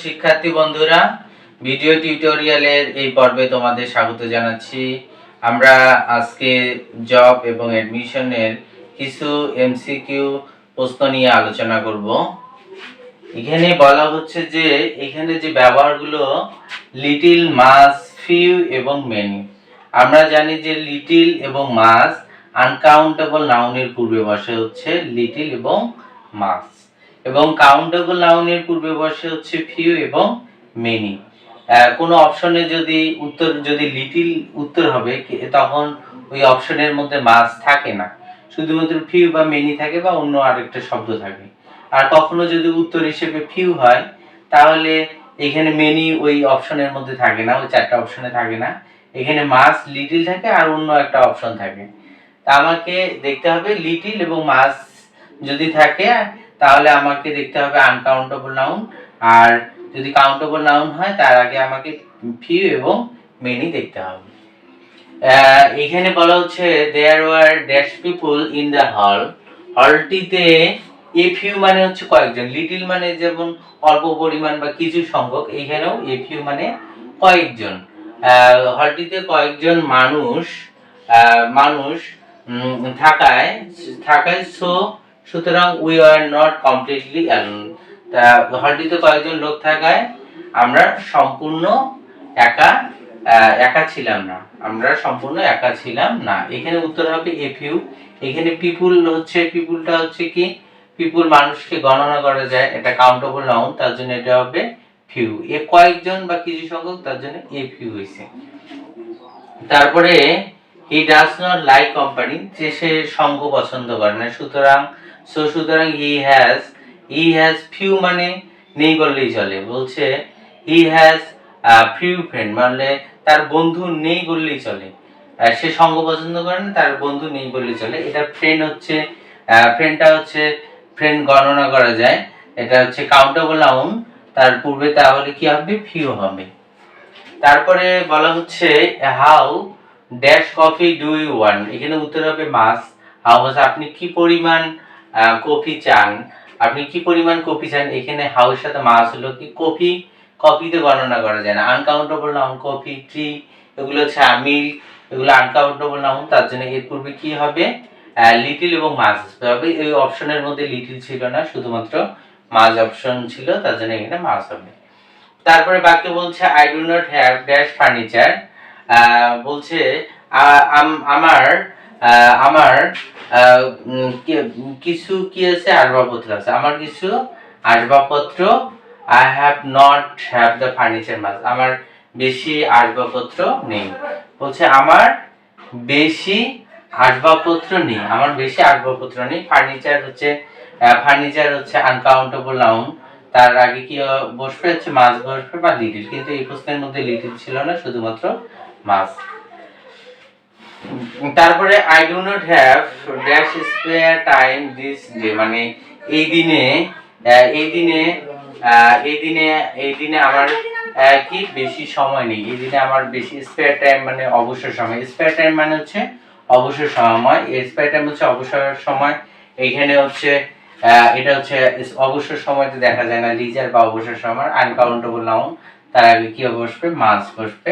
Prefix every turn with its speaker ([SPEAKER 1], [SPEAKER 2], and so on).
[SPEAKER 1] শিক্ষার্থী বন্ধুরা, ভিডিও টিউটোরিয়ালের এই পর্বে তোমাদের স্বাগত জানাচ্ছি। আমরা আজকে জব এবং অ্যাডমিশনের কিছু এমসিকিউ প্রশ্ন নিয়ে আলোচনা করব। এখানে বলা হচ্ছে যে এখানে যে ব্যবহারগুলো লিটিল, মাস, ফিউ এবং মেনি। আমরা জানি যে লিটিল এবং মাস আনকাউন্টেবল নাউনের পূর্বে বসে হচ্ছে লিটিল এবং মাস, এবং কাউন্টেবল নাউনের পূর্বে বসে হচ্ছে ফিউ এবং মেনি। কোনো অপশনে যদি লিটিল উত্তর হবে তখন ওই অপশনের মধ্যে মাস থাকে না, শুধুমাত্র ফিউ বা মেনি থাকে বা অন্য আরেকটা শব্দ থাকে। আর কখনো যদি উত্তর হিসেবে ফিউ হয় তাহলে এখানে মেনি ওই অপশনের মধ্যে থাকে না, ওই চারটা অপশনে থাকে না, এখানে মাস, লিটিল থাকে আর অন্য একটা অপশন থাকে। তা আমাকে দেখতে হবে লিটিল এবং মাস যদি থাকে তাহলে আমাকে দেখতে হবে আনকাউন্টেবল নাউন, আর যদি কাউন্টেবল নাউন হয় তার আগে আমাকে ফিউ এবং মেনি দেখতে হবে। এখানে বলা হচ্ছে there were dash people in the hall. হলটিতে এ ফিউ মানে হচ্ছে কয়েকজন, লিটিল মানে যেমন অল্প পরিমাণ বা কিছু সংখ্যক, এইখানেও এ ফিউ মানে কয়েকজন। হলটিতে কয়েকজন মানুষ থাকায় সুতরাং we are not completely alone. হলটিতে কয়েকজন লোক থাকায় আমরা সম্পূর্ণ একা ছিলাম না, এখানে উত্তর হবে এ ফিউ। এখানে পিপুলটা হচ্ছে কি, পিপুল মানুষকে গণনা করা যায়, এটা কাউন্টেবল নাউন, তার জন্য এটা হবে ফিউ। এ কয়েকজন বা কিছু সংখ্যক, তার জন্য এ ফিউ হইছে। তারপরে he does not like company, যে সে সঙ্গ পছন্দ করে না, সুতরাং হি হ্যাজ ফিউ মানে নেই বললেই চলে। বলছে হি হ্যাজ ফিউ ফ্রেন্ড মানে তার বন্ধু নেই বললেই চলে। সে সঙ্গ পছন্দ করে না, তার বন্ধু নেই বললেই চলে। এটা ফ্রেন্ড গণনা করা যায়, এটা হচ্ছে কাউন্টেবল নাউন, তার পূর্বে তাহলে কি হবে, ফিউ হবে। তারপরে বলা হচ্ছে how dash coffee do you want, এখানে উত্তর হবে মাস। হাউ মাস আপনি কি পরিমাণ কফি চান, এখানে হাউ এর সাথে মাস হলো কি, কফিতে গণনা করা যায় না, আনকাউন্টেবল নাউন। কফি, ট্রি, এগুলো হচ্ছে মিল্ক, এগুলো আনকাউন্টেবল নাউন, তার জন্য এর পূর্বে কি হবে, লিটিল এবং মাস হবে। এই অপশনের মধ্যে লিটিল ছিল না, শুধুমাত্র মাস অপশন ছিল, তার জন্য এখানে মাস হবে। তারপরে বাক্য বলছে I do not have dash furniture, বলছে আমার কিছু কি আছে, আসবাবপত্র আছে, আমার কিছু আসবাবপত্র, I have not have the furniture mass, আমার বেশি আসবাবপত্র নেই। বলছে আমার বেশি আসবাবপত্র নেই। ফার্নিচার হচ্ছে আনকাউন্টেবল নাউন, তার আগে কি বসবে, হচ্ছে মাস বসবে বা লিটিল, কিন্তু এই প্রশ্নের মধ্যে লিটিল ছিল না, শুধুমাত্র মাস। তারপরে I do not have dash spare time this day, মানে এই দিনে আমার কি বেশি সময় নেই, এই দিনে আমার বেশি স্পেয়ার টাইম মানে অবসর সময়। স্পেয়ার টাইম মানে হচ্ছে অবসর সময়, স্পেয়ার টাইম হচ্ছে অবসর সময়। এইখানে হচ্ছে এটা হচ্ছে অবসর সময়তে দেখা যায় না, লিজার বা অবসর সময়, আনকাউন্টেবল নাউন, তার আগে কি বসবে, মাস বসবে।